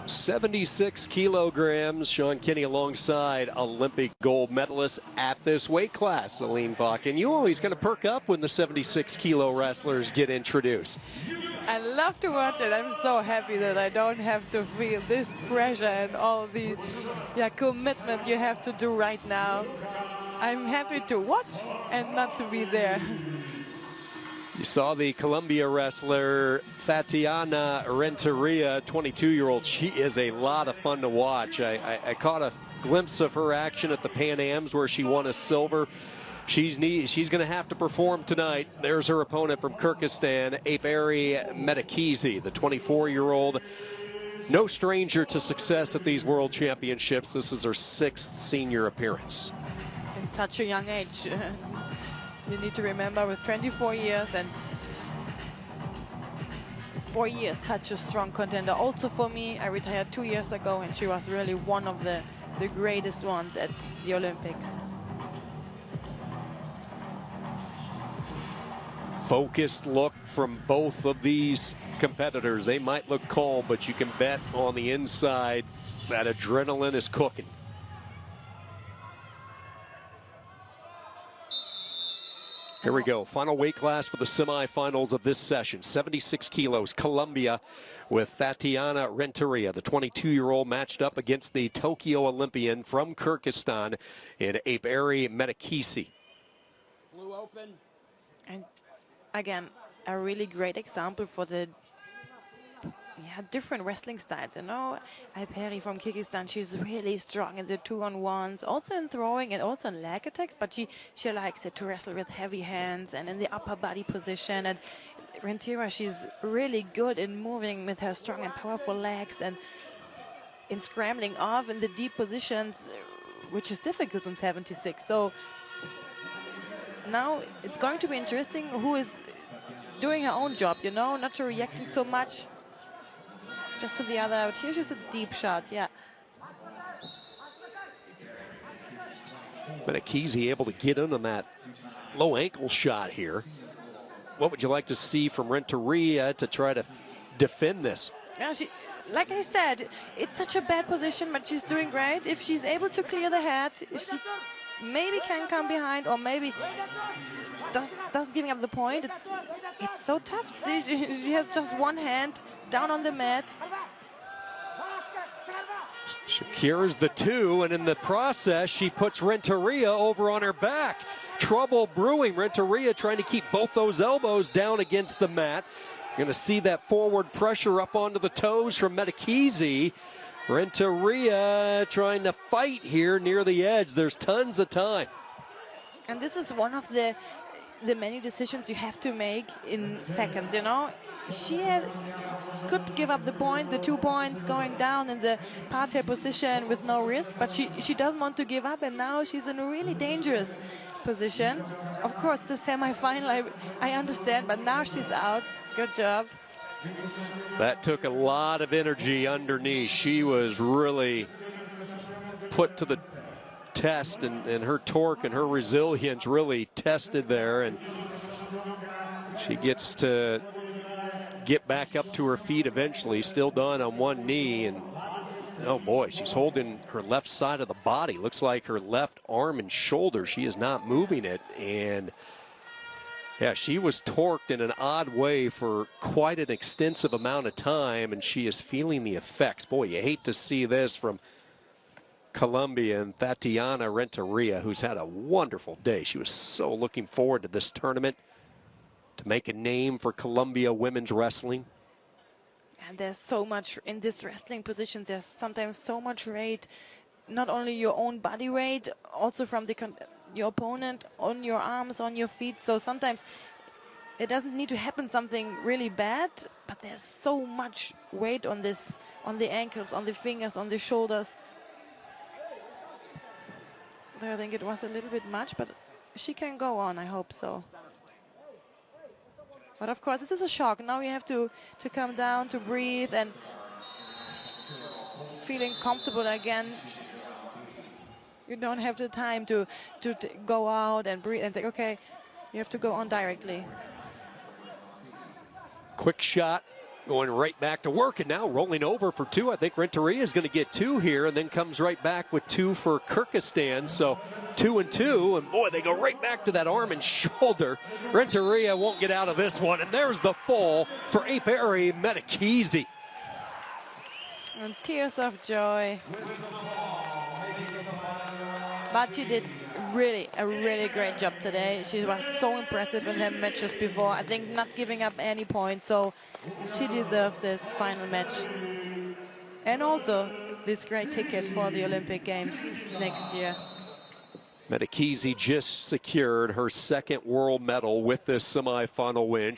76 kilograms. Sean Kinney alongside Olympic gold medalist at this weight class, Aline Bach. And you always kind of perk up when the 76 kilo wrestlers get introduced. I love to watch it. I'm so happy that I don't have to feel this pressure and all the commitment you have to do right now. I'm happy to watch and not to be there. You saw the Colombia wrestler Tatiana Renteria, 22-year-old. She is a lot of fun to watch. I caught a glimpse of her action at the Pan Ams where she won a silver. She's going to have to perform tonight. There's her opponent from Kyrgyzstan, Ayperi Medet, the 24-year-old. No stranger to success at these world championships. This is her 6th senior appearance. In such a young age. You need to remember with 24 years and 4 years, such a strong contender. Also for me, I retired 2 years ago and she was really one of the greatest ones at the Olympics. Focused look from both of these competitors. They might look calm, but you can bet on the inside that adrenaline is cooking. Here we go. Final weight class for the semifinals of this session. 76 kilos, Colombia with Tatiana Renteria, the 22-year-old, matched up against the Tokyo Olympian from Kyrgyzstan in Ayperi Medet. Blue open. And again, a really great example for the different wrestling styles. You know, Ayperi from Kyrgyzstan, she's really strong in the 2-on-1s, also in throwing and also in leg attacks, but she likes it to wrestle with heavy hands and in the upper body position. And Renteria, she's really good in moving with her strong and powerful legs and in scrambling off in the deep positions, which is difficult in 76. So now it's going to be interesting who is doing her own job, you know, not to reacting so much just to the other out. Here's just a deep shot, yeah. Medet able to get in on that low ankle shot here. What would you like to see from Renteria to try to defend this? Yeah, like I said, it's such a bad position, but she's doing great. If she's able to clear the head, she maybe can come behind, or maybe doesn't giving up the point. It's so tough. See, she has just one hand down on the mat. Secures the 2, and in the process, she puts Renteria over on her back. Trouble brewing. Renteria trying to keep both those elbows down against the mat. You're going to see that forward pressure up onto the toes from Medet. Renteria trying to fight here near the edge. There's tons of time. And this is one of the many decisions you have to make in seconds, you know. She could give up the point, the 2 points, going down in the parterre position with no risk, but she doesn't want to give up, and now she's in a really dangerous position. Of course, the semi-final, I understand, but now she's out. Good job. That took a lot of energy underneath. She was really put to the test, and her torque and her resilience really tested there, and she gets to get back up to her feet eventually, still done on one knee, and oh boy, she's holding her left side of the body. Looks like her left arm and shoulder. She is not moving it, and yeah, she was torqued in an odd way for quite an extensive amount of time, and she is feeling the effects. Boy, you hate to see this from Colombia and Tatiana Renteria, who's had a wonderful day. She was so looking forward to this tournament to make a name for Colombia women's wrestling. And there's so much in this wrestling position. There's sometimes so much weight, not only your own body weight, also from your opponent, on your arms, on your feet. So sometimes it doesn't need to happen something really bad, but there's so much weight on this, on the ankles, on the fingers, on the shoulders. I think it was a little bit much, but she can go on, I hope so. But of course, this is a shock. Now you have to come down, to breathe, and feeling comfortable again. You don't have the time to go out and breathe and say, okay, you have to go on directly. Quick shot Going right back to work, and now rolling over for 2. I think Renteria is going to get 2 here, and then comes right back with 2 for Kyrgyzstan. So 2 and 2, and boy, they go right back to that arm and shoulder. Renteria won't get out of this one, and there's the fall for Ayperi Medet. And tears of joy. But she did a really great job today. She was so impressive in her matches before. I think not giving up any points, so she deserves this final match. And also this great ticket for the Olympic Games next year. Medet just secured her 2nd world medal with this semifinal win.